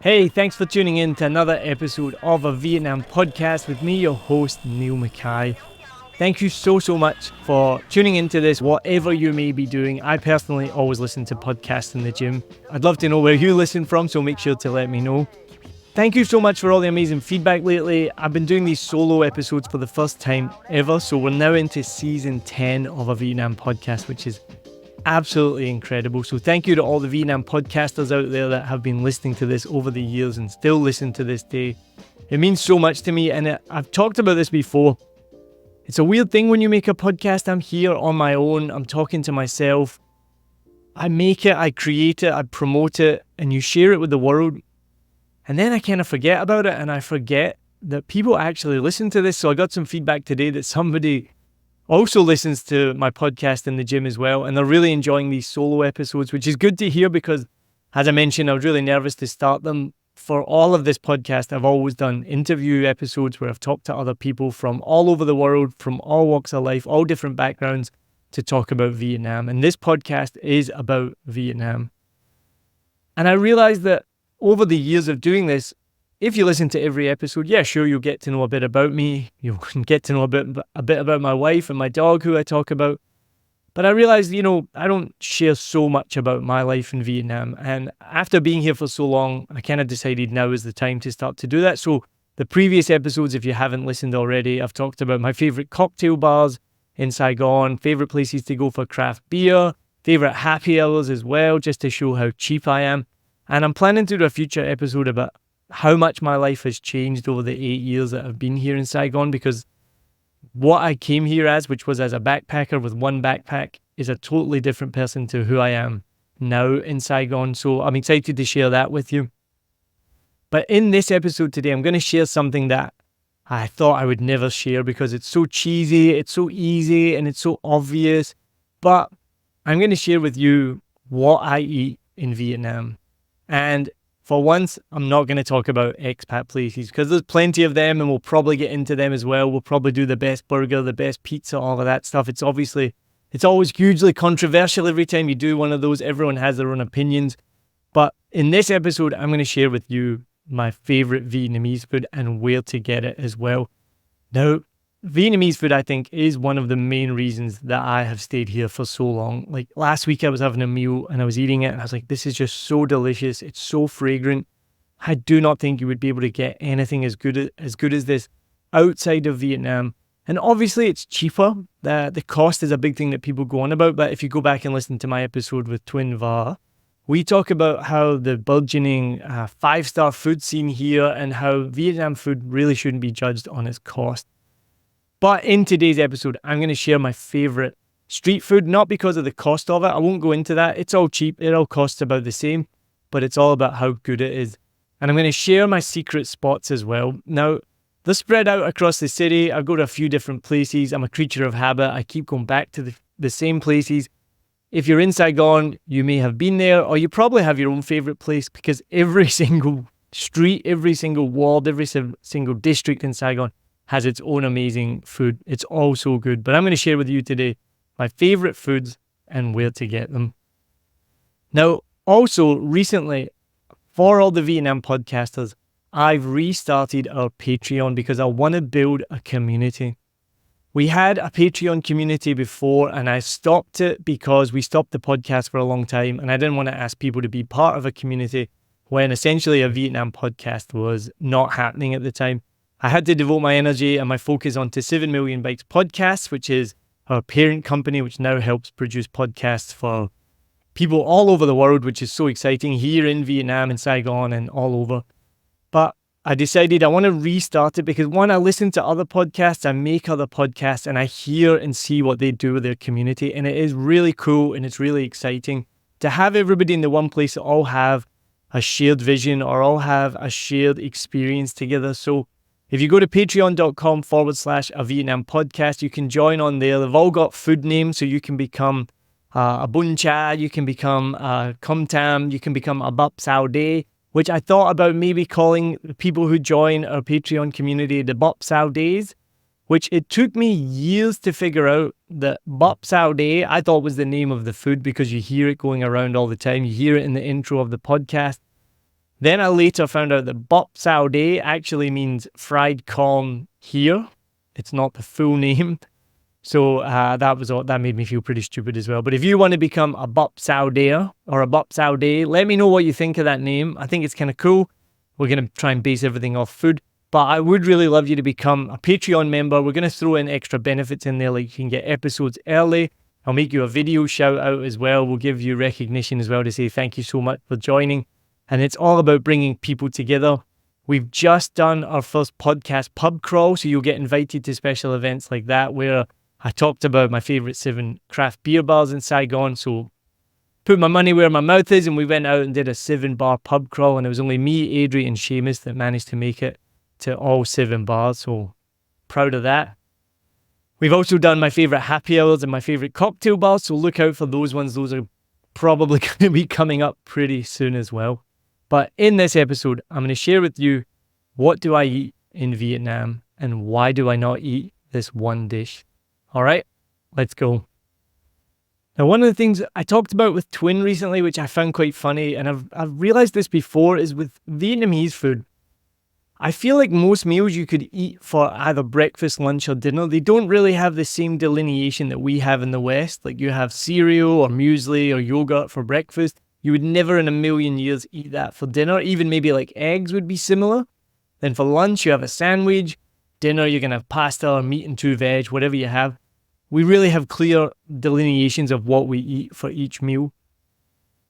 Hey, thanks for tuning in to another episode of a Vietnam podcast with me, your host, Niall Mackay. Thank you so much for tuning into this, whatever you may be doing. I personally always listen to podcasts in the gym. I'd love to know where you listen from, so make sure to let me know. Thank you so much for all the amazing feedback lately. I've been doing these solo episodes for the first time ever, so we're now into season 10 of a Vietnam podcast, which is absolutely incredible. So thank you to all the Vietnam podcasters out there that have been listening to this over the years and still listen to this day. It means so much to me, and I've talked about this before. It's a weird thing when you make a podcast. I'm here on my own. I'm talking to myself. I make it, I create it, I promote it, and you share it with the world. And then I kind of forget about it, and I forget that people actually listen to this. So I got some feedback today that somebody also listens to my podcast in the gym as well, and they're really enjoying these solo episodes, which is good to hear because, as I mentioned, I was really nervous to start them. For all of this podcast, I've always done interview episodes where I've talked to other people from all over the world, from all walks of life, all different backgrounds, to talk about Vietnam. And this podcast is about Vietnam. And I realized that over the years of doing this, if you listen to every episode, yeah, sure, you'll get to know a bit about me. You'll get to know a bit about my wife and my dog, who I talk about. But I realized, I don't share so much about my life in Vietnam. And after being here for so long, I kind of decided now is the time to start to do that. So the previous episodes, if you haven't listened already, I've talked about my favorite cocktail bars in Saigon, favorite places to go for craft beer, favorite happy hours as well, just to show how cheap I am. And I'm planning to do a future episode about how much my life has changed over the 8 years that I've been here in Saigon, because what I came here as, which was as a backpacker with one backpack, is a totally different person to who I am now in Saigon. So I'm excited to share that with you. But in this episode today, I'm going to share something that I thought I would never share because it's so cheesy, it's so easy, and it's so obvious. But I'm going to share with you what I eat in Vietnam. And for once, I'm not going to talk about expat places because there's plenty of them and we'll probably get into them as well. We'll probably do the best burger, the best pizza, all of that stuff. It's always hugely controversial every time you do one of those. Everyone has their own opinions. But in this episode, I'm going to share with you my favorite Vietnamese food and where to get it as well. Now, Vietnamese food, I think, is one of the main reasons that I have stayed here for so long. Like last week, I was having a meal and I was eating it and I was like, this is just so delicious. It's so fragrant. I do not think you would be able to get anything as good as this outside of Vietnam. And obviously, it's cheaper. The cost is a big thing that people go on about. But if you go back and listen to my episode with Twin Va, we talk about how the burgeoning 5-star food scene here and how Vietnam food really shouldn't be judged on its cost. But in today's episode, I'm going to share my favorite street food, not because of the cost of it. I won't go into that. It's all cheap. It all costs about the same, but it's all about how good it is. And I'm going to share my secret spots as well. Now, they're spread out across the city. I go to a few different places. I'm a creature of habit. I keep going back to the same places. If you're in Saigon, you may have been there, or you probably have your own favorite place because every single street, every single ward, every single district in Saigon has its own amazing food. It's all so good. But I'm going to share with you today my favorite foods and where to get them. Now, also recently, for all the Vietnam podcasters, I've restarted our Patreon because I want to build a community. We had a Patreon community before and I stopped it because we stopped the podcast for a long time and I didn't want to ask people to be part of a community when essentially a Vietnam podcast was not happening at the time. I had to devote my energy and my focus onto 7 Million Bikes Podcasts, which is our parent company, which now helps produce podcasts for people all over the world, which is so exciting here in Vietnam, in Saigon, and all over. But I decided I want to restart it because one, I listen to other podcasts, I make other podcasts, and I hear and see what they do with their community. And it is really cool and it's really exciting to have everybody in the one place that all have a shared vision or all have a shared experience together. So if you go to patreon.com/a Vietnam podcast, you can join on there. They've all got food names, so you can become a Bun Cha, you can become a Com Tam, you can become a Bap Sao Day, which I thought about maybe calling the people who join our Patreon community the Bap Sao Days, which it took me years to figure out that Bap Sao Day, I thought was the name of the food because you hear it going around all the time. You hear it in the intro of the podcast. Then I later found out that bop sao day actually means fried corn here. It's not the full name. So that made me feel pretty stupid as well. But if you want to become a bop sao dayer or a bop sao day, let me know what you think of that name. I think it's kind of cool. We're going to try and base everything off food. But I would really love you to become a Patreon member. We're going to throw in extra benefits in there, like you can get episodes early. I'll make you a video shout out as well. We'll give you recognition as well to say thank you so much for joining. And it's all about bringing people together. We've just done our first podcast pub crawl, so you'll get invited to special events like that where I talked about my favourite 7 craft beer bars in Saigon. So put my money where my mouth is, and we went out and did a 7-bar pub crawl, and it was only me, Adri and Seamus that managed to make it to all 7 bars, so proud of that. We've also done my favourite happy hours and my favourite cocktail bars, so look out for those ones. Those are probably going to be coming up pretty soon as well. But in this episode, I'm going to share with you what do I eat in Vietnam and why do I not eat this one dish. All right, let's go. Now, one of the things I talked about with Twin recently, which I found quite funny, and I've realised this before, is with Vietnamese food. I feel like most meals you could eat for either breakfast, lunch, or dinner, they don't really have the same delineation that we have in the West. Like you have cereal or muesli or yogurt for breakfast. You would never in a million years eat that for dinner. Even maybe like eggs would be similar. Then for lunch, you have a sandwich. Dinner, you're going to have pasta or meat and 2 veg, whatever you have. We really have clear delineations of what we eat for each meal.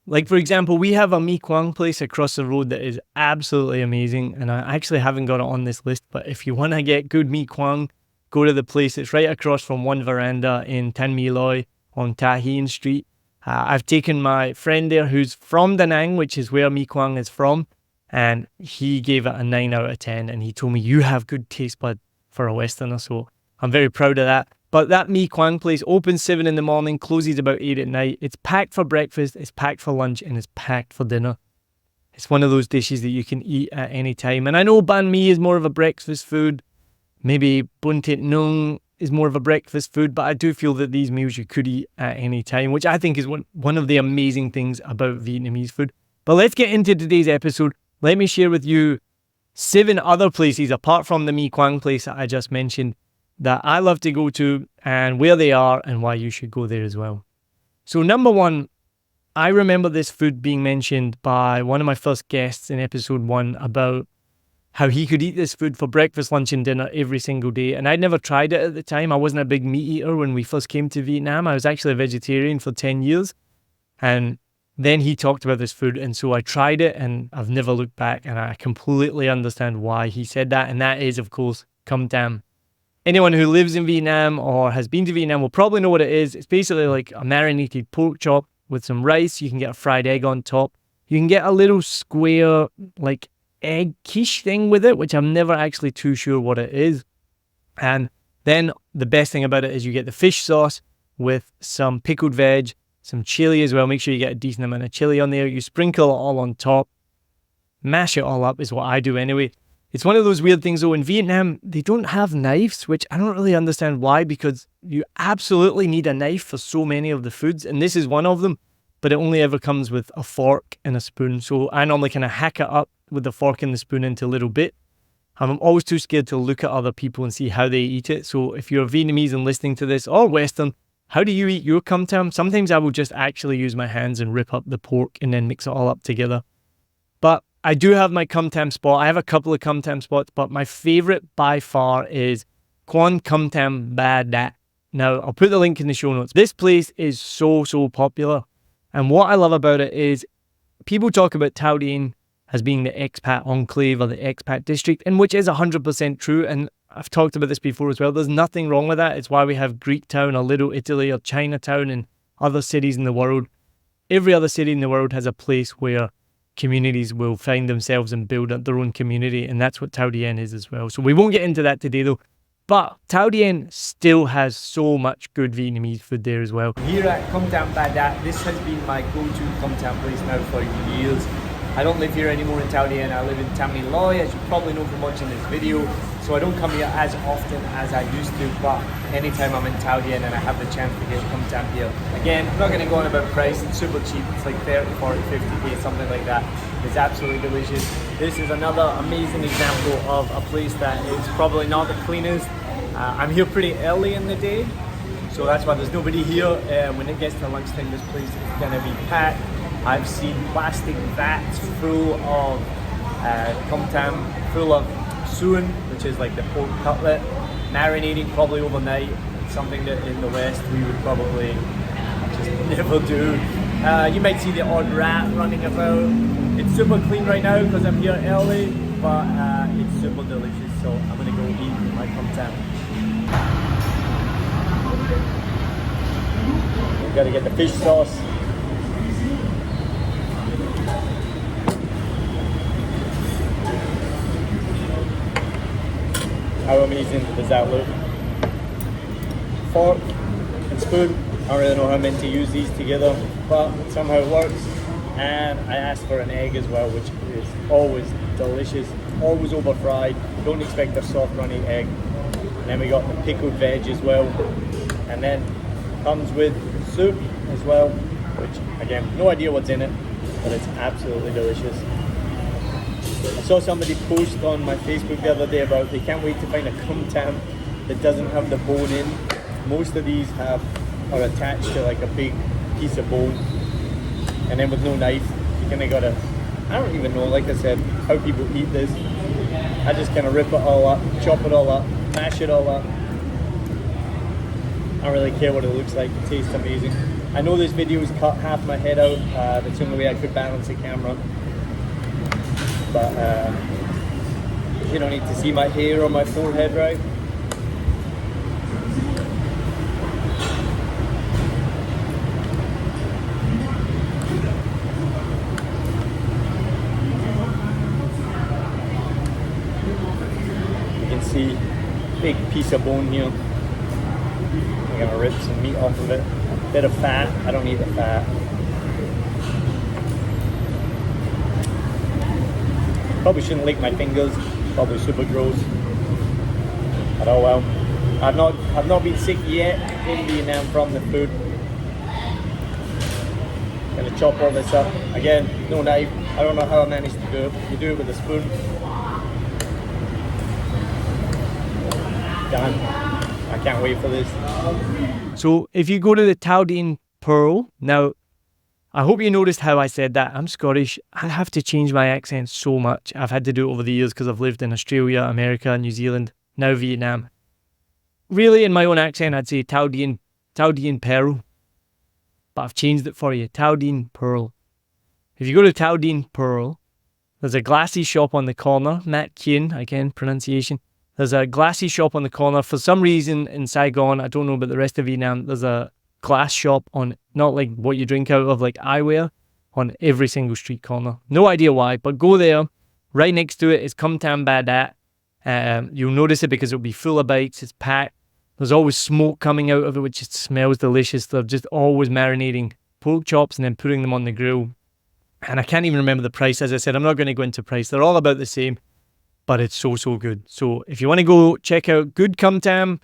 Like, for example, we have a mee quang place across the road that is absolutely amazing. And I actually haven't got it on this list, but if you want to get good mee quang, go to the place. It's right across from One Veranda in Tan My Loi on Ta Hien Street. I've taken my friend there who's from Da Nang, which is where mee quang is from. And he gave it a 9 out of 10. And he told me, you have good taste bud for a Westerner. So I'm very proud of that. But that mee quang place opens 7 in the morning, closes about 8 at night. It's packed for breakfast, it's packed for lunch, and it's packed for dinner. It's one of those dishes that you can eat at any time. And I know banh mi is more of a breakfast food. Maybe Bun Thit Nuong is more of a breakfast food. But I do feel that these meals you could eat at any time, which I think is one of the amazing things about Vietnamese food. But let's get into today's episode. Let me share with you 7 other places, apart from the mee quang place that I just mentioned, that I love to go to and where they are and why you should go there as well. So number 1, I remember this food being mentioned by one of my first guests in episode 1 about how he could eat this food for breakfast, lunch and dinner every single day. And I'd never tried it at the time. I wasn't a big meat eater when we first came to Vietnam. I was actually a vegetarian for 10 years. And then he talked about this food. And so I tried it and I've never looked back. And I completely understand why he said that. And that is, of course, Com Tam. Anyone who lives in Vietnam or has been to Vietnam will probably know what it is. It's basically like a marinated pork chop with some rice. You can get a fried egg on top. You can get a little square, like, egg quiche thing with it, which I'm never actually too sure what it is. And then the best thing about it is you get the fish sauce with some pickled veg, some chili as well. Make sure you get a decent amount of chili on there. You sprinkle it all on top. Mash it all up is what I do anyway. It's one of those weird things though, in Vietnam, they don't have knives, which I don't really understand why, because you absolutely need a knife for so many of the foods, and this is one of them, but it only ever comes with a fork and a spoon. So I normally kind of hack it up with the fork and the spoon into little bit. I'm always too scared to look at other people and see how they eat it. So if you're Vietnamese and listening to this, or Western, how do you eat your Com Tam? Sometimes I will just actually use my hands and rip up the pork and then mix it all up together. But I do have my Com Tam spot. I have a couple of Com Tam spots, but my favorite by far is Quan Com Tam Ba Dat. Now, I'll put the link in the show notes. This place is so popular. And what I love about it is people talk about Tao Dien as being the expat enclave or the expat district, and which is 100% true. And I've talked about this before as well. There's nothing wrong with that. It's why we have Greek Town or Little Italy or Chinatown and other cities in the world. Every other city in the world has a place where communities will find themselves and build up their own community, and that's what Tao Dien is as well. So we won't get into that today though, but Tao Dien still has so much good Vietnamese food there as well. Here at Com Tam Ba Dat, this has been my go-to Com Tam place now for years. I don't live here anymore in Tao Dien. I live in Tam Ninh Loy, as you probably know from watching this video. So I don't come here as often as I used to, but anytime I'm in Tao Dien and I have the chance to get Com Tam here. Again, I'm not going to go on about price. It's super cheap. It's like 30, 40, 50k, something like that. It's absolutely delicious. This is another amazing example of a place that is probably not the cleanest. I'm here pretty early in the day, so that's why there's nobody here. When it gets to lunchtime, this place is going to be packed. I've seen plastic vats full of Com Tam, full of suan, which is like the pork cutlet, marinating probably overnight. It's something that in the West we would probably just never do. You might see the odd rat running about. It's super clean right now because I'm here early, but it's super delicious, so I'm gonna go eat my Com Tam. We've got to get the fish sauce. How amazing does that look? Fork and spoon. I don't really know how I'm meant to use these together, but somehow it works. And I asked for an egg as well, which is always delicious, always over fried. Don't expect a soft runny egg. And then we got the pickled veg as well. And then comes with soup as well, which again, no idea what's in it, but it's absolutely delicious. I saw somebody post on my Facebook the other day about they can't wait to find a Com Tam that doesn't have the bone in. Most of these are attached to like a big piece of bone, and then with no knife, you kind of gotta, I don't even know, like I said, how people eat this. I just kind of rip it all up, chop it all up, mash it all up. I don't really care what it looks like, it tastes amazing. I know this video has cut half my head out, that's the only way I could balance the camera. But you don't need to see my hair on my forehead, right? You can see big piece of bone here. I'm gonna rip some meat off of it. Bit of fat. I don't need the fat. Probably shouldn't lick my fingers, probably super gross. But oh well. I've not been sick yet in Vietnam from the food. Gonna chop all this up. Again, no knife. I don't know how I managed to do it. You do it with a spoon. Done. I can't wait for this. So if you go to the Tao Dien Pearl, now I hope you noticed how I said that. I'm Scottish. I have to change my accent so much. I've had to do it over the years because I've lived in Australia, America, New Zealand, now Vietnam. Really, in my own accent, I'd say Tao Dien Pearl. But I've changed it for you. Tao Dien Pearl. If you go to Tao Dien Pearl, there's a glassy shop on the corner. Mat Kien, again, pronunciation. There's a glassy shop on the corner. For some reason in Saigon, I don't know about the rest of Vietnam, there's a glass shop on, not like what you drink out of, like eyewear, on every single street corner. No idea why, but go there. Right next to it is Com Tam Ba Dat. You'll notice it because it'll be full of bites. It's packed. There's always smoke coming out of it, which just smells delicious. They're just always marinating pork chops and then putting them on the grill. And I can't even remember the price. As I said, I'm not going to go into price. They're all about the same, but it's so, so good. So if you want to go check out good Com Tam,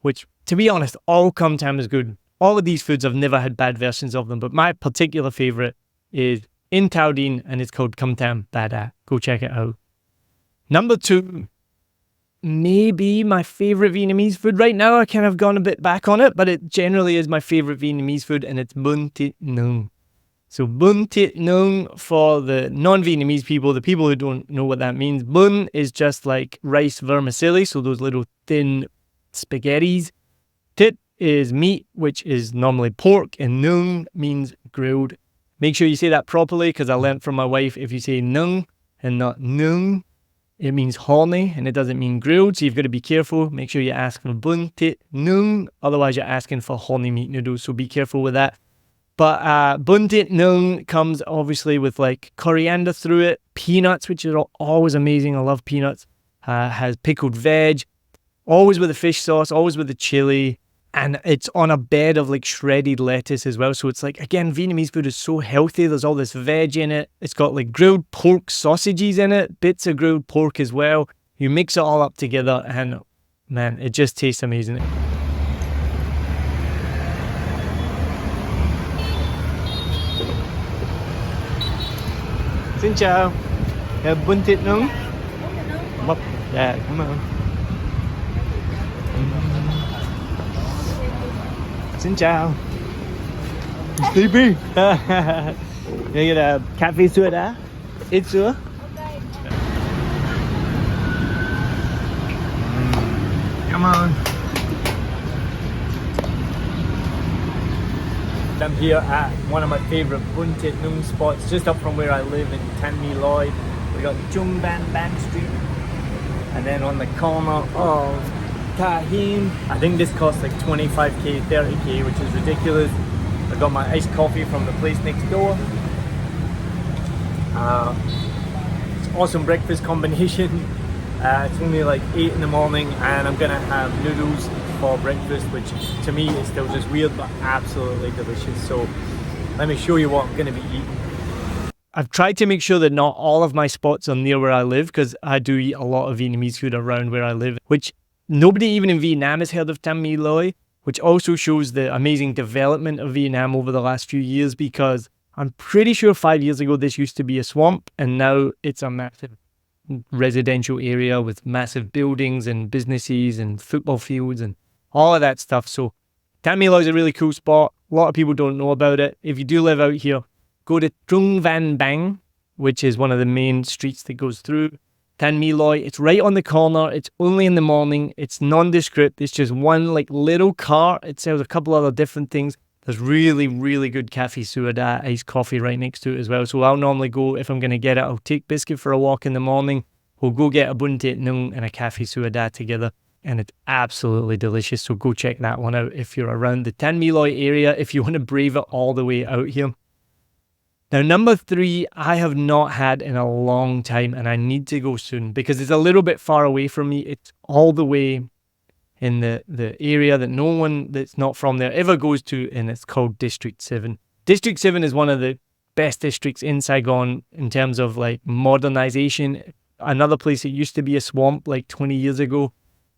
which to be honest, all Com Tam is good. All of these foods, I've never had bad versions of them, but my particular favorite is in Tao Dien, and it's called Com Tam Ba Dat. Go check it out. Number 2, maybe my favorite Vietnamese food. Right now, I kind of gone a bit back on it, but it generally is my favorite Vietnamese food, and it's Bun Thit Nuong. So Bun Thit Nuong, for the non-Vietnamese people, the people who don't know what that means, bun is just like rice vermicelli, so those little thin spaghettis. Thit is meat, which is normally pork, and nuong means grilled. Make sure you say that properly, because I learned from my wife, if you say nuong and not nuong, it means horny, and it doesn't mean grilled, so you've got to be careful. Make sure you ask for Bun Thit Nuong, otherwise you're asking for horny meat noodles, so be careful with that. But Bun Thit Nuong comes obviously with like coriander through it, peanuts, which are always amazing. I love peanuts. Has pickled veg, always with the fish sauce, always with the chili. And it's on a bed of like shredded lettuce as well. So it's like, again, Vietnamese food is so healthy. There's all this veg in it. It's got like grilled pork sausages in it, bits of grilled pork as well. You mix it all up together and man, it just tastes amazing. Xin chào. Bun Thit Nuong. Dạ, cảm ơn. Xin chào. Sleepy. You get a cafe soda? Ít sữa? Come on. I'm here at one of my favourite Bun Thit Nuong spots just up from where I live in Tran Nao. We got Chung Ban Ban Street, and then on the corner of Ta Hien, I think this costs like 25k, 30k, which is ridiculous. I got my iced coffee from the place next door. It's awesome breakfast combination. It's only like 8 in the morning and I'm gonna have noodles for breakfast, which to me is still just weird but absolutely delicious. So let me show you what I'm gonna be eating. I've tried to make sure that not all of my spots are near where I live, because I do eat a lot of Vietnamese food around where I live, which nobody even in Vietnam has heard of Tam Mi Loi, which also shows the amazing development of Vietnam over the last few years, because I'm pretty sure 5 years ago this used to be a swamp and now it's a massive residential area with massive buildings and businesses and football fields and all of that stuff. So Tam Mi Loi is a really cool spot. A lot of people don't know about it. If you do live out here, go to Trung Van Bang, which is one of the main streets that goes through Tam Mi Loi. It's right on the corner. It's only in the morning. It's nondescript. It's just one like little cart. It sells a couple other different things. There's really, really good cafe soda, iced coffee right next to it as well. So I'll normally go, if I'm going to get it, I'll take Biscuit for a walk in the morning. We'll go get a Bun Thit Nuong and a cafe soda together. And it's absolutely delicious. So go check that one out if you're around the Tam Mi Loi area, if you want to brave it all the way out here. Now, number 3, I have not had in a long time and I need to go soon because it's a little bit far away from me. It's all the way in the area that no one that's not from there ever goes to, and it's called District 7. District 7 is one of the best districts in Saigon in terms of like modernization. Another place that used to be a swamp like 20 years ago.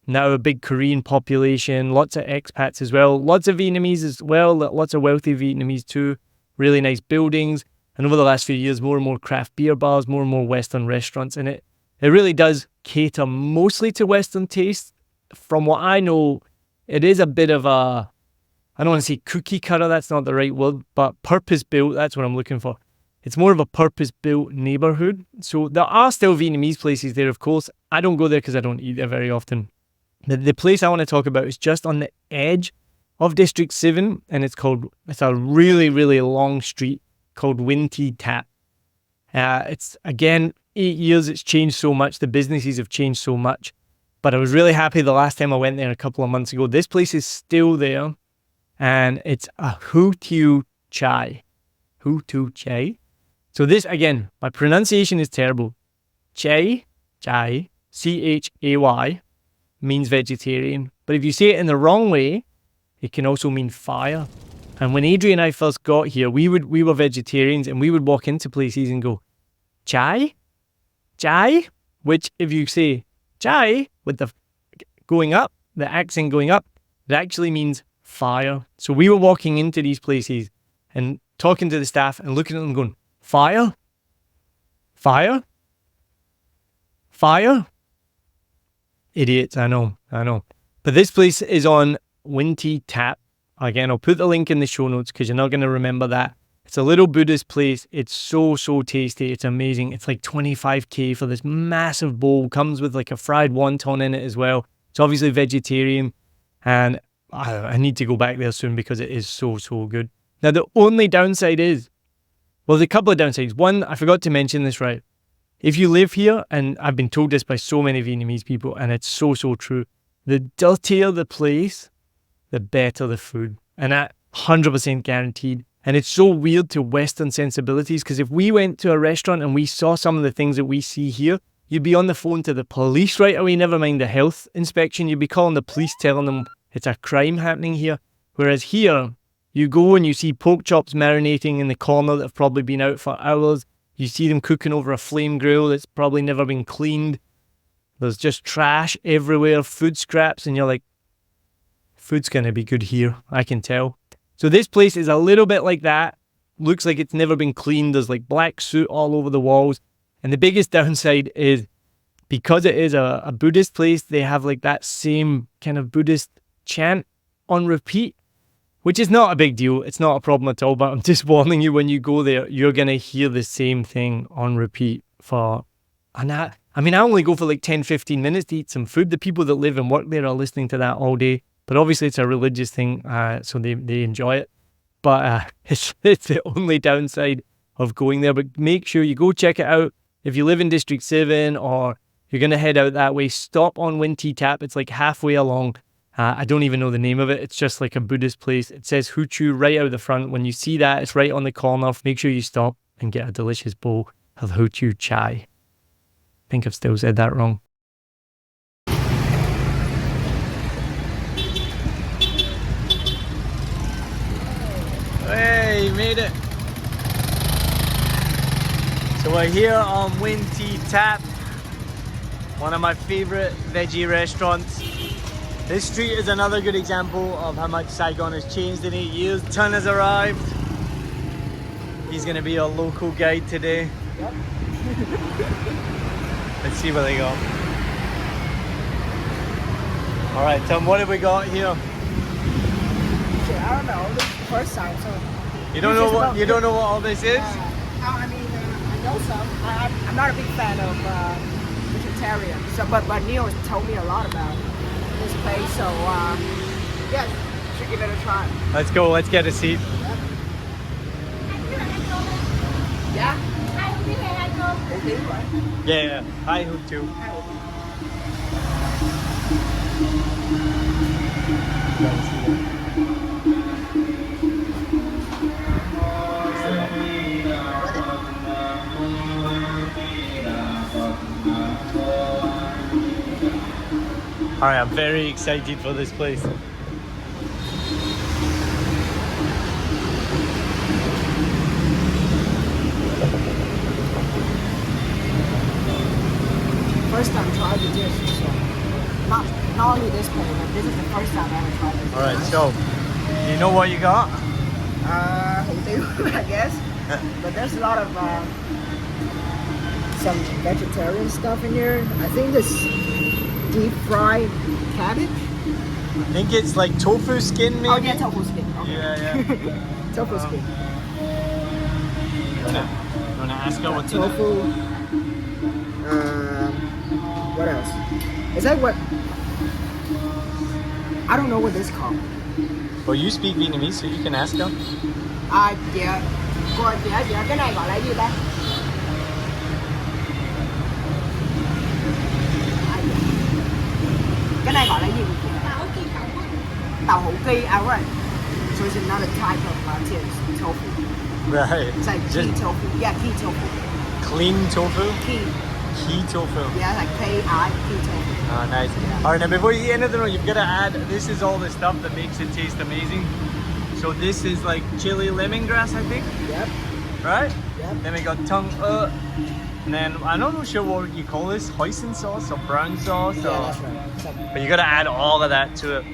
Now a big Korean population, lots of expats as well, lots of Vietnamese as well, lots of wealthy Vietnamese too, really nice buildings. And over the last few years, more and more craft beer bars, more and more Western restaurants. And it really does cater mostly to Western taste. From what I know, it is a bit of a, I don't want to say cookie cutter, that's not the right word, but purpose-built, that's what I'm looking for. It's more of a purpose-built neighborhood. So there are still Vietnamese places there, of course. I don't go there because I don't eat there very often. The place I want to talk about is just on the edge of District 7, and it's a really, really long street called Vinh Thi Tap. It's, again, 8 years, it's changed so much. The businesses have changed so much. But I was really happy the last time I went there a couple of months ago. This place is still there, and it's a Ho Tu Chai. Ho Tu Chai. So this, again, my pronunciation is terrible. Chay, Chai, C-H-A-Y, means vegetarian. But if you say it in the wrong way, it can also mean fire. And when Adrian and I first got here, we were vegetarians, and we would walk into places and go, Chai? Chai? Which if you say Chai, with the going up, the accent going up, it actually means fire. So we were walking into these places and talking to the staff and looking at them going, fire? Fire? Fire? Idiots, I know. But this place is on Vinh Thi Tap. Again, I'll put the link in the show notes because you're not going to remember that. It's a little Buddhist place. It's so tasty. It's amazing. It's like 25k for this massive bowl. Comes with like a fried wonton in it as well. It's obviously vegetarian. And I need to go back there soon because it is so good. Now, the only downside is, well, there's a couple of downsides. One, I forgot to mention this, right? If you live here, and I've been told this by so many Vietnamese people, and it's so true, the dirtier the place, the better the food. And that 100% guaranteed. And it's so weird to Western sensibilities because if we went to a restaurant and we saw some of the things that we see here, you'd be on the phone to the police right away, never mind the health inspection. You'd be calling the police, telling them it's a crime happening here. Whereas here, you go and you see pork chops marinating in the corner that have probably been out for hours. You see them cooking over a flame grill that's probably never been cleaned. There's just trash everywhere, food scraps, and you're like, food's gonna be good here, I can tell. So this place is a little bit like that. Looks like it's never been cleaned. There's like black soot all over the walls. And the biggest downside is because it is a Buddhist place, they have like that same kind of Buddhist chant on repeat, which is not a big deal. It's not a problem at all, but I'm just warning you, when you go there, you're going to hear the same thing on repeat for, and I only go for like 10, 15 minutes to eat some food. The people that live and work there are listening to that all day, but obviously it's a religious thing, so they enjoy it. But it's the only downside of going there. But make sure you go check it out. If you live in District 7 or you're going to head out that way, stop on Win Tea Tap. It's like halfway along. I don't even know the name of it. It's just like a Buddhist place. It says Hu Chu right out the front. When you see that, it's right on the corner. Make sure you stop and get a delicious bowl of Ho Chu chai. I think I've still said that wrong. Hey, you made it. So we're here on Win Tea Tap, one of my favorite veggie restaurants. This street is another good example of how much Saigon has changed in 8 years. Tran has arrived. He's going to be our local guide today. Yep. Let's see what they got. All right, Tom, what have we got here? I don't know. This is the first time, so you don't know what all this is? I know some. I'm not a big fan of vegetarian. So, but Neil told me a lot about this place. So yeah, should give it a try. Let's go. Let's get a seat. Yeah. Yeah. Hi, Hu too. Alright, I'm very excited for this place. First time trying the dish, so not only this place, but this is the first time I ever tried this. Alright, so you know what you got? I guess. But there's a lot of some vegetarian stuff in here. I think this deep fried cabbage. I think it's like tofu skin, maybe? Oh yeah, tofu skin. Okay. Yeah. Tofu skin. You wanna ask her what's in it? Tofu. What else? Is that what? I don't know what this is called. Well, you speak Vietnamese, so you can ask her. Dạ. Cái này gọi là gì ta? Cái này gọi là gì? Tàu hũ ki. Right. So it's another type of tofu. Right. It's like Just ki tofu. Yeah, ki tofu. clean tofu? Ki. Ki tofu. Yeah, like K-I, ki tofu. Oh, nice. Yeah. Alright, now before you eat anything, you've got to add, this is all the stuff that makes it taste amazing. So this is like chili lemongrass, I think. Yep. Right? Yep. Then we got tongue and then I'm not sure what you call this, hoisin sauce or brown sauce. Yeah, or, that's right. It's like, but you got to add all of that to it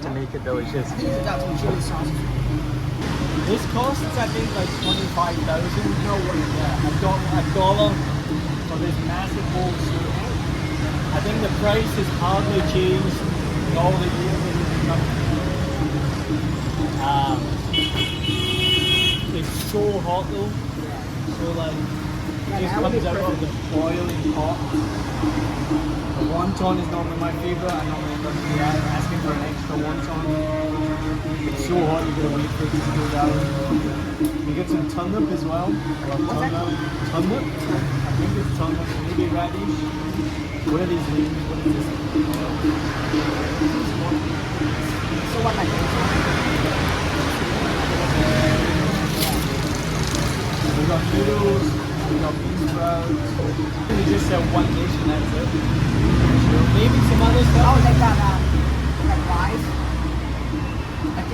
to make it delicious. I think it's got some chili sauce. This costs, I think, like 25,000. No way. Yeah, $1 for this massive bowl of soup. I think the price has hardly changed in all the years that we've been coming. It's so hot though. So like, it just comes out of the boiling pot. The wonton is normally my favourite. I normally end up asking for an extra wonton. It's so hot you gotta wait for it to cool down. We get some turnip as well. Turnip? I think it's turnip, maybe radish. What are these leaves? What is this? So what like We got noodles, we got bean sprouts. We just sell one dish and that's it. Maybe some other stuff. Oh, they got like rice.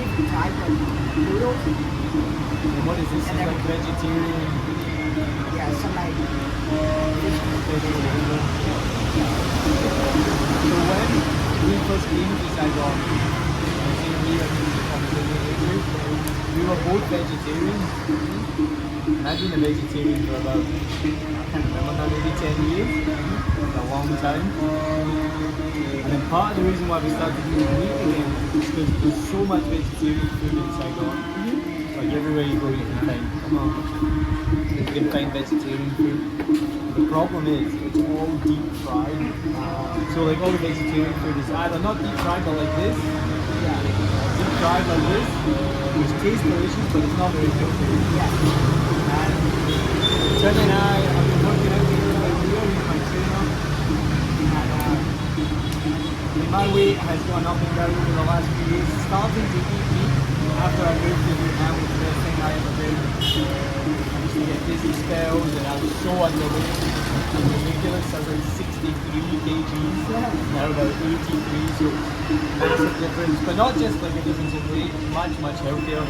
different type of noodles. And what is this? And Is like vegetarian? Yeah, some like fish. Vegetarian. So when we first came to Saigon, we were both vegetarians. I've been a vegetarian for about, I can't remember now, maybe 10 years. A long time. And then part of the reason why we started eating meat again is because there's so much vegetarian food in Saigon. Like everywhere you go you can find, you can find vegetarian food. The problem is it's all deep fried. So like all the vegetarian food is either not deep fried but like this. Deep fried like this, which tastes delicious but it's not very healthy. And Tran and I have been working out together about a year, he's my trainer. And my weight has gone up and down over the last few years. Starting to eat meat after I moved to Vietnam was the best thing I ever did. I used to get dizzy spells and I was so underweight. It was ridiculous. I was like 63 kgs, now about 83, so massive difference. But not just like a difference in weight, much healthier.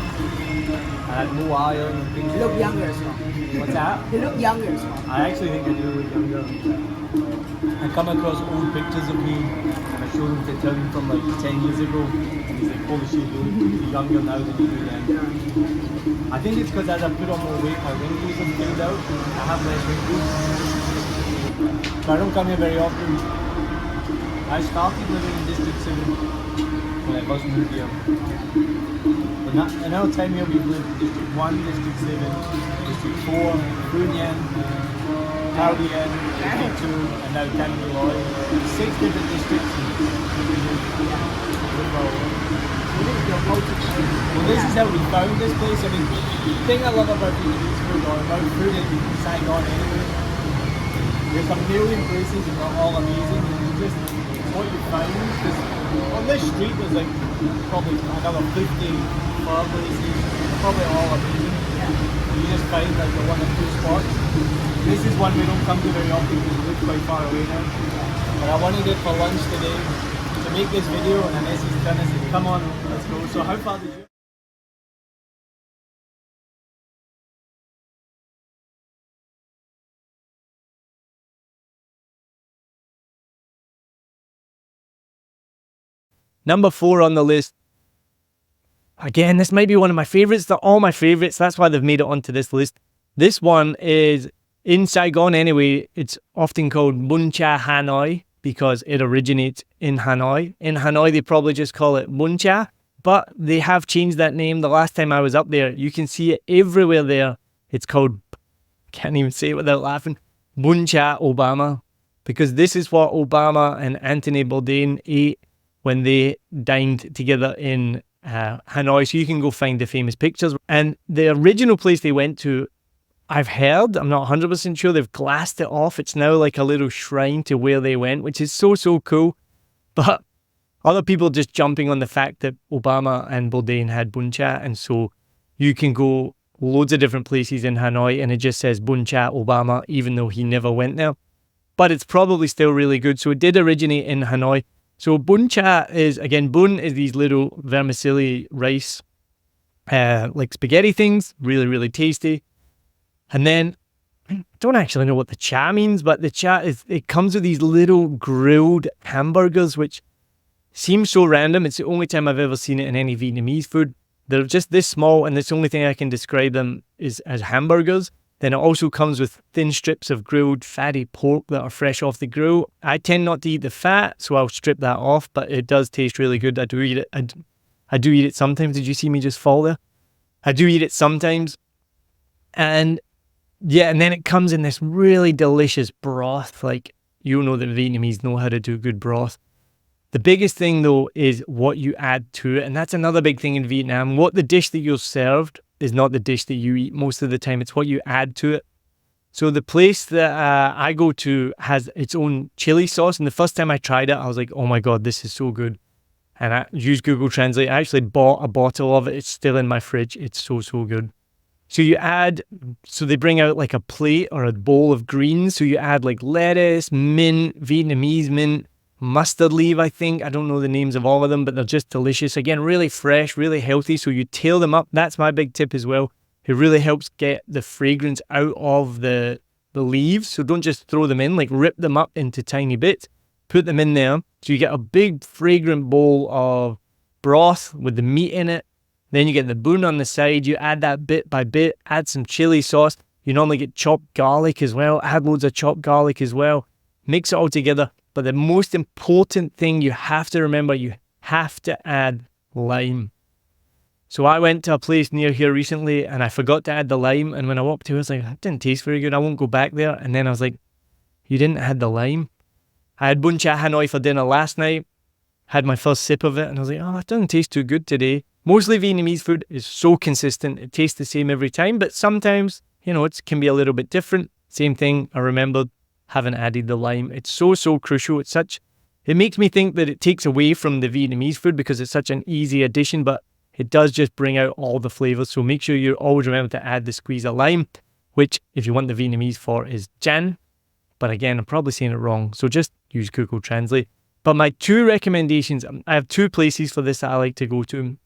I had more iron and things. You look younger as well. What's that? You look younger as well. I actually think I do look younger. I come across old pictures of me and I show them to Tim from like 10 years ago and he's like, holy shit, you look younger now than you do then. I think it's because as I put on more weight, my wrinkles have filled out. I have less wrinkles. But I don't come here very often. I started living in District 7 when I first moved here. In our time here we've lived in District 1, District 7, District 4, Bun Yan, Tao Dien, District 2, and now Tan Loy. 6 different districts. Well, this is how we found this place. I mean, the thing I love about Vietnamese food, or about food in Saigon anyway, there's a million places and they're all amazing. And just what you find, because on this street there's like probably another 50 bar places, probably all amazing. You just find like the one or two spots. This is one we don't come to very often because we live quite far away now. But I wanted it for lunch today to make this video, and I messaged Dennis and said, come on, let's go. So how far did you? Number 4 on the list. Again, this might be one of my favorites. They're all my favorites. That's why they've made it onto this list. This one is in Saigon anyway. It's often called Bun Cha Hanoi because it originates in Hanoi. In Hanoi, they probably just call it Bun Cha, but they have changed that name. The last time I was up there, you can see it everywhere there. It's called, can't even say it without laughing, Bun Cha Obama, because this is what Obama and Anthony Bourdain ate when they dined together in Hanoi. So you can go find the famous pictures. And the original place they went to, I've heard, I'm not 100% sure, they've glassed it off. It's now like a little shrine to where they went, which is so cool. But other people just jumping on the fact that Obama and Bourdain had Bun Cha, and so you can go loads of different places in Hanoi and it just says Bun Cha Obama, even though he never went there. But it's probably still really good. So it did originate in Hanoi. So Bun Cha is, again, bun is these little vermicelli rice, like spaghetti things, really tasty. And then, I don't actually know what the cha means, but the cha is, it comes with these little grilled hamburgers, which seems so random. It's the only time I've ever seen it in any Vietnamese food. They're just this small, and that's the only thing I can describe them is as hamburgers. Then it also comes with thin strips of grilled fatty pork that are fresh off the grill. I tend not to eat the fat, so I'll strip that off, but it does taste really good. I do eat it. I do eat it sometimes. Did you see me just fall there? I do eat it sometimes. And yeah, and then it comes in this really delicious broth. Like, you know that Vietnamese know how to do good broth. The biggest thing though is what you add to it. And that's another big thing in Vietnam. What the dish that you're served is not the dish that you eat most of the time. It's what you add to it. So the place that I go to has its own chili sauce. And the first time I tried it, I was like, oh my God, this is so good. And I used Google Translate. I actually bought a bottle of it. It's still in my fridge. It's so good. So you add, so they bring out like a plate or a bowl of greens. So you add like lettuce, mint, Vietnamese mint, mustard leaf, I think. I don't know the names of all of them, but they're just delicious. Again, really fresh, really healthy. So you tail them up. That's my big tip as well. It really helps get the fragrance out of the leaves. So don't just throw them in, like rip them up into tiny bits, put them in there. So you get a big fragrant bowl of broth with the meat in it. Then you get the bun on the side. You add that bit by bit, add some chili sauce. You normally get chopped garlic as well. Add loads of chopped garlic as well. Mix it all together. But the most important thing you have to remember, you have to add lime. So I went to a place near here recently and I forgot to add the lime. And when I walked to it, I was like, that didn't taste very good. I won't go back there. And then I was like, you didn't add the lime? I had Bun Cha Hanoi for dinner last night. Had my first sip of it and I was like, oh, it doesn't taste too good today. Mostly Vietnamese food is so consistent. It tastes the same every time. But sometimes, it can be a little bit different. Same thing, I remembered, haven't added the lime. It's so crucial. It makes me think that it takes away from the Vietnamese food because it's such an easy addition, but it does just bring out all the flavors. So make sure you always remember to add the squeeze of lime, which if you want the Vietnamese for is Chan. But again, I'm probably saying it wrong. So just use Google Translate. But my 2 recommendations, I have 2 places for this that I like to go to.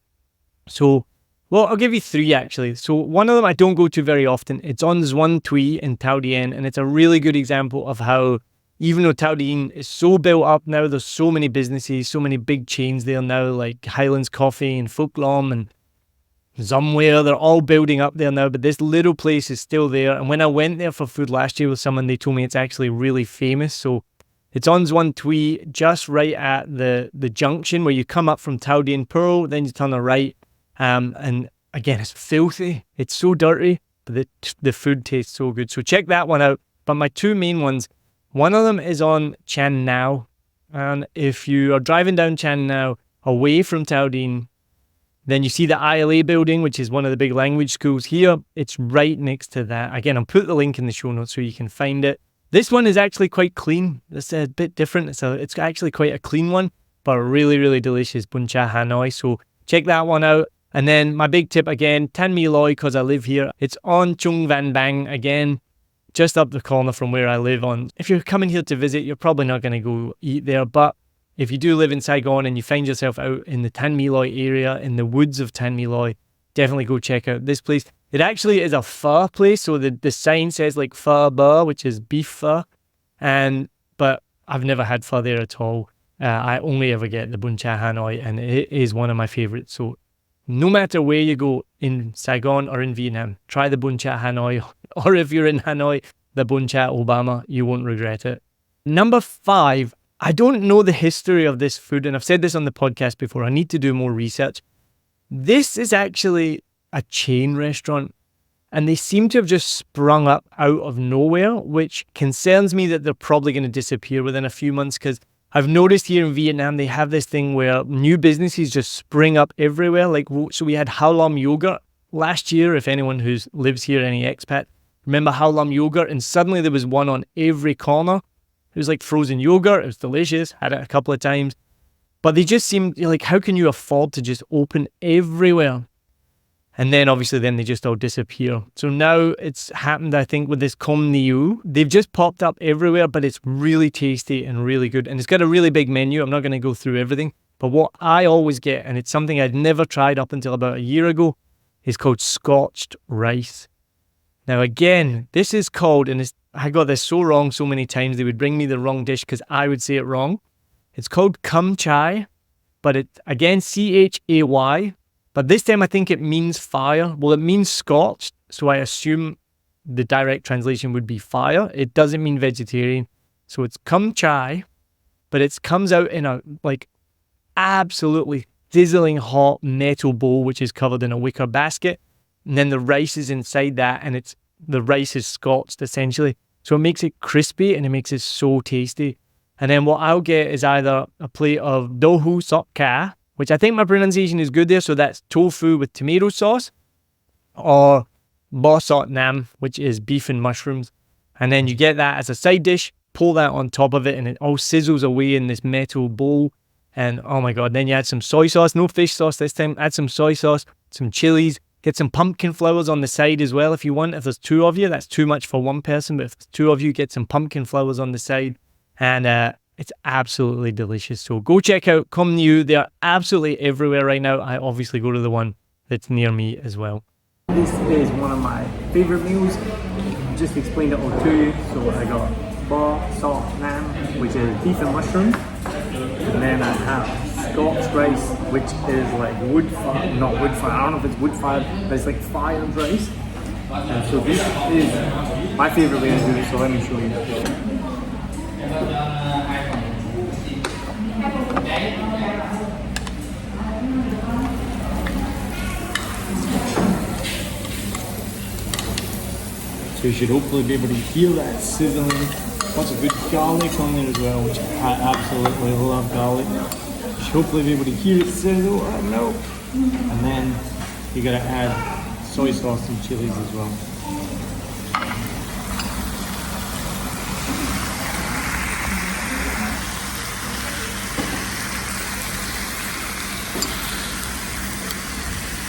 So, well, I'll give you 3 actually. So one of them I don't go to very often. It's on Xuan Thuy in Tao Dien, and it's a really good example of how, even though Tao Dien is so built up now, there's so many businesses, so many big chains there now, like Highlands Coffee and Phuc Lom and Somewhere, they're all building up there now, but this little place is still there. And when I went there for food last year with someone, they told me it's actually really famous. So it's on Xuan Thuy, just right at the junction where you come up from Tao Dien Pearl, then you turn a right. And again, it's filthy. It's so dirty, but the food tastes so good. So check that one out. But my 2 main ones, one of them is on Tran Nao. And if you are driving down Tran Nao away from Tao Dien, then you see the ILA building, which is one of the big language schools here. It's right next to that. Again, I'll put the link in the show notes so you can find it. This one is actually quite clean. It's a bit different. It's actually quite a clean one, but really delicious Bun Cha Hanoi. So check that one out. And then my big tip again, Tan Mi Loi, because I live here. It's on Trung Van Bang again, just up the corner from where I live on. If you're coming here to visit, you're probably not going to go eat there. But if you do live in Saigon and you find yourself out in the Tan Mi Loi area, in the woods of Tan Mi Loi, definitely go check out this place. It actually is a pho place. So the sign says like pho ba, which is beef pho. But I've never had pho there at all. I only ever get the Bun Cha Hanoi, and it is one of my favorites. So no matter where you go in Saigon or in Vietnam, try the Bun Cha Hanoi, or if you're in Hanoi, the Bun Cha Obama. You won't regret it. Number 5, I don't know the history of this food, and I've said this on the podcast before. I need to do more research. This is actually a chain restaurant, and they seem to have just sprung up out of nowhere, which concerns me that they're probably going to disappear within a few months, because I've noticed here in Vietnam, they have this thing where new businesses just spring up everywhere. So we had Hao Lam Yogurt last year, if anyone who lives here, any expat, remember Hao Lam Yogurt, and suddenly there was one on every corner. It was like frozen yogurt. It was delicious. Had it a couple of times. But they just seemed like, how can you afford to just open everywhere? And then obviously then they just all disappear. So now it's happened, I think, with this Com Tam. They've just popped up everywhere, but it's really tasty and really good. And it's got a really big menu. I'm not going to go through everything. But what I always get, and it's something I'd never tried up until about a year ago, is called scorched rice. Now again, this is called, and I got this so wrong so many times, they would bring me the wrong dish because I would say it wrong. It's called com chay, but it's again C-H-A-Y. But this time I think it means fire. Well, it means scorched, so I assume the direct translation would be fire. It doesn't mean vegetarian. So it's com chay, but it comes out in a absolutely sizzling hot metal bowl, which is covered in a wicker basket. And then the rice is inside that, and the rice is scorched essentially. So it makes it crispy and it makes it so tasty. And then what I'll get is either a plate of dohu sok ka, which I think my pronunciation is good there, so that's tofu with tomato sauce, or bo sot nam, which is beef and mushrooms. And then you get that as a side dish, pour that on top of it, and it all sizzles away in this metal bowl. And oh my God, then you add some soy sauce, no fish sauce this time, add some soy sauce, some chilies, get some pumpkin flowers on the side as well if you want. If there's 2 of you, that's too much for one person, but if there's 2 of you, get some pumpkin flowers on the side. And It's absolutely delicious. So go check out Com Tam. They're absolutely everywhere right now. I obviously go to the one that's near me as well. This is one of my favorite meals. Just explained it all to you. So I got Bun Thit Nuong, which is beef and mushroom. And then I have scorched rice, which is like not wood fire. I don't know if it's wood fire, but it's like fired rice. And so this is my favorite way to do it. So let me show you. So you should hopefully be able to hear that sizzling. Lots of good garlic on there as well, which I absolutely love garlic. You should hopefully be able to hear it sizzle. I know. And then you gotta add soy sauce and chilies as well.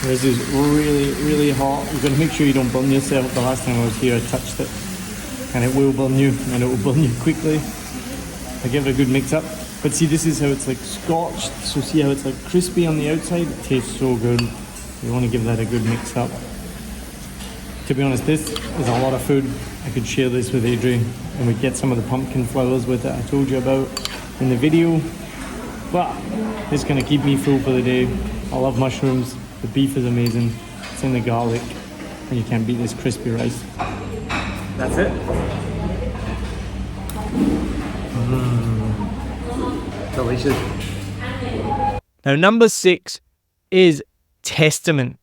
This is really, really hot. You've got to make sure you don't burn yourself. The last time I was here, I touched it, and it will burn you, and it will burn you quickly. I give it a good mix up. But see, this is how it's like scorched. So see how it's like crispy on the outside? It tastes so good. You want to give that a good mix up. To be honest, this is a lot of food. I could share this with Adri, and we'd get some of the pumpkin flowers with it I told you about in the video. But it's going to keep me full for the day. I love mushrooms. The beef is amazing. It's in the garlic, and you can't beat this crispy rice. That's it. Delicious. Now, number 6 is testament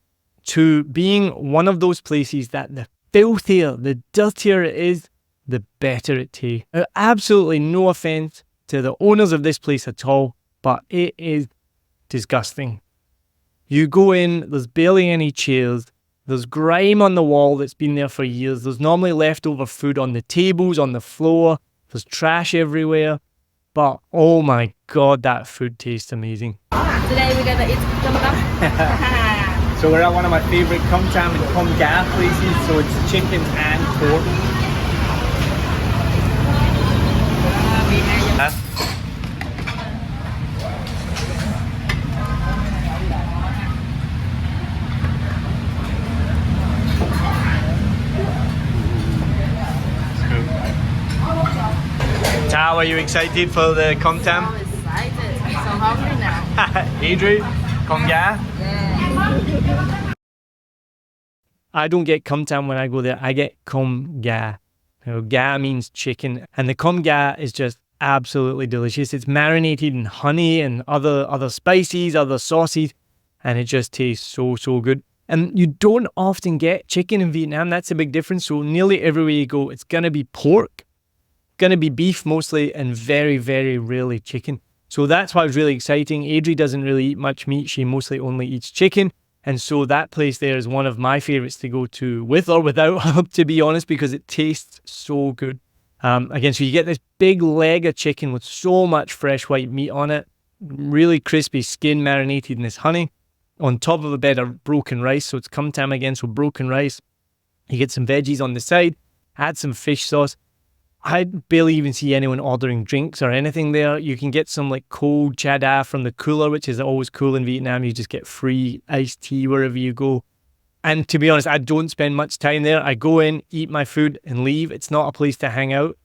to being one of those places that the filthier, the dirtier it is, the better it tastes. Now, absolutely no offense to the owners of this place at all, but it is disgusting. You go in, there's barely any chairs, there's grime on the wall that's been there for years, there's normally leftover food on the tables, on the floor, there's trash everywhere, but oh my god, that food tastes amazing. Today we're gonna eat Com Tam. So we're at one of my favourite Com Tam and Com Ga places, so it's chicken and pork. How are you excited for the Com Tam? I'm excited. I'm so hungry now. Adri, Com Ga? Yeah. I don't get Com Tam when I go there. I get Com Ga. Ga means chicken, and the Com Ga is just absolutely delicious. It's marinated in honey and other spices, other sauces, and it just tastes so good. And you don't often get chicken in Vietnam. That's a big difference. So nearly everywhere you go, it's gonna be pork, gonna be beef mostly, and very, very rarely chicken. So that's why it's really exciting. Adri doesn't really eat much meat. She mostly only eats chicken. And so that place there is one of my favorites to go to with or without, to be honest, because it tastes so good. Again, so you get this big leg of chicken with so much fresh white meat on it, really crispy skin marinated in this honey, on top of a bed of broken rice. So it's Com Tam again, so broken rice. You get some veggies on the side, add some fish sauce. I barely even see anyone ordering drinks or anything there. You can get some like cold cha da from the cooler, which is always cool in Vietnam. You just get free iced tea wherever you go. And to be honest, I don't spend much time there. I go in, eat my food and leave. It's not a place to hang out.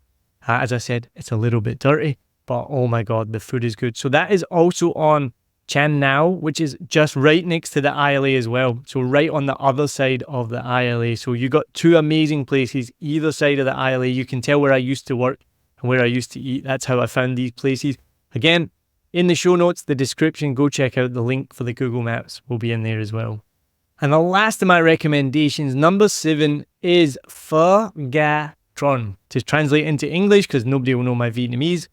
As I said, it's a little bit dirty, but oh my God, the food is good. So that is also on Tran Nao, which is just right next to the ILA as well. So right on the other side of the ILA. So you got two amazing places either side of the ILA. You can tell where I used to work and where I used to eat. That's how I found these places. Again, in the show notes, the description, go check out the link for the Google Maps will be in there as well. And the last of my recommendations, number 7, is Pho Ga Tron. To translate into English, because nobody will know my Vietnamese,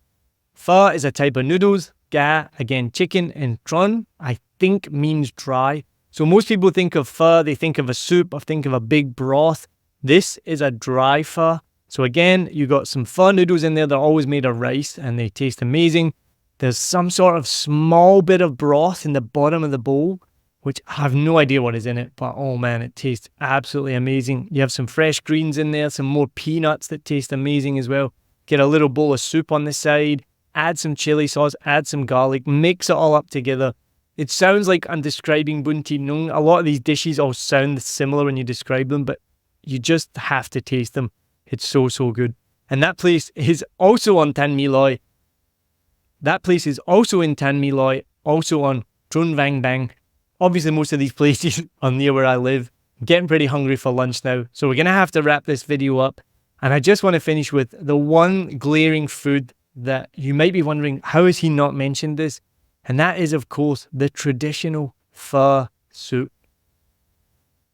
pho is a type of noodles. Ga, again, chicken, and tron, I think means dry. So most people think of pho, they think of a soup, or think of a big broth. This is a dry pho. So again, you got some pho noodles in there. They're always made of rice, and they taste amazing. There's some sort of small bit of broth in the bottom of the bowl, which I have no idea what is in it, but oh man, it tastes absolutely amazing. You have some fresh greens in there, some more peanuts that taste amazing as well. Get a little bowl of soup on the side. add some chili sauce, add some garlic, mix it all up together. It sounds like I'm describing Bun Thit Nuong. A lot of these dishes all sound similar when you describe them, but you just have to taste them. It's so, so good. And that place is also on Tan Mi Loi. That place is also in Tan Mi Loi, also on Tron Vang Bang. Obviously, most of these places are near where I live. I'm getting pretty hungry for lunch now, so we're going to have to wrap this video up. And I just want to finish with the one glaring food that you might be wondering, how has he not mentioned this? And that is, of course, the traditional pho soup.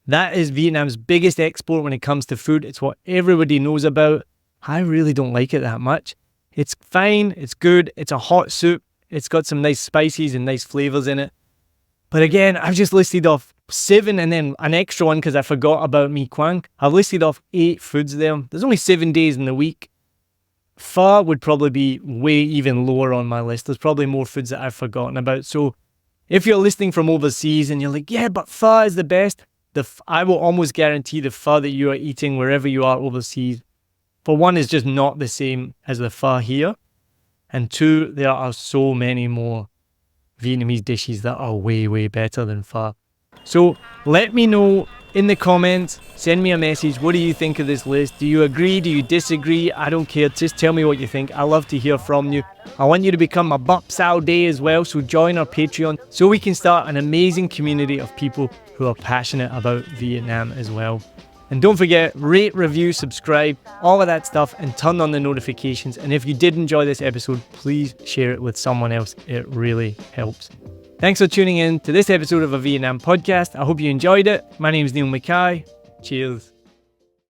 That is Vietnam's biggest export when it comes to food. It's what everybody knows about. I really don't like it that much. It's fine, it's good, it's a hot soup. It's got some nice spices and nice flavors in it. But again, I've just listed off 7 and then an extra one because I forgot about Mi Quang. I've listed off 8 foods there. There's only 7 days in the week. Pho would probably be way even lower on my list. There's probably more foods that I've forgotten about. So if you're listening from overseas and you're like, yeah, but pho is the best, I will almost guarantee the pho that you are eating wherever you are overseas, for one, is just not the same as the pho here. And 2, there are so many more Vietnamese dishes that are way, way better than pho. So let me know in the comments, send me a message. What do you think of this list? Do you agree? Do you disagree? I don't care. Just tell me what you think. I love to hear from you. I want you to become a Bap Sao Day as well. So join our Patreon so we can start an amazing community of people who are passionate about Vietnam as well. And don't forget, rate, review, subscribe, all of that stuff, and turn on the notifications. And if you did enjoy this episode, please share it with someone else. It really helps. Thanks for tuning in to this episode of a Vietnam podcast. I hope you enjoyed it. My name is Niall Mackay. Cheers.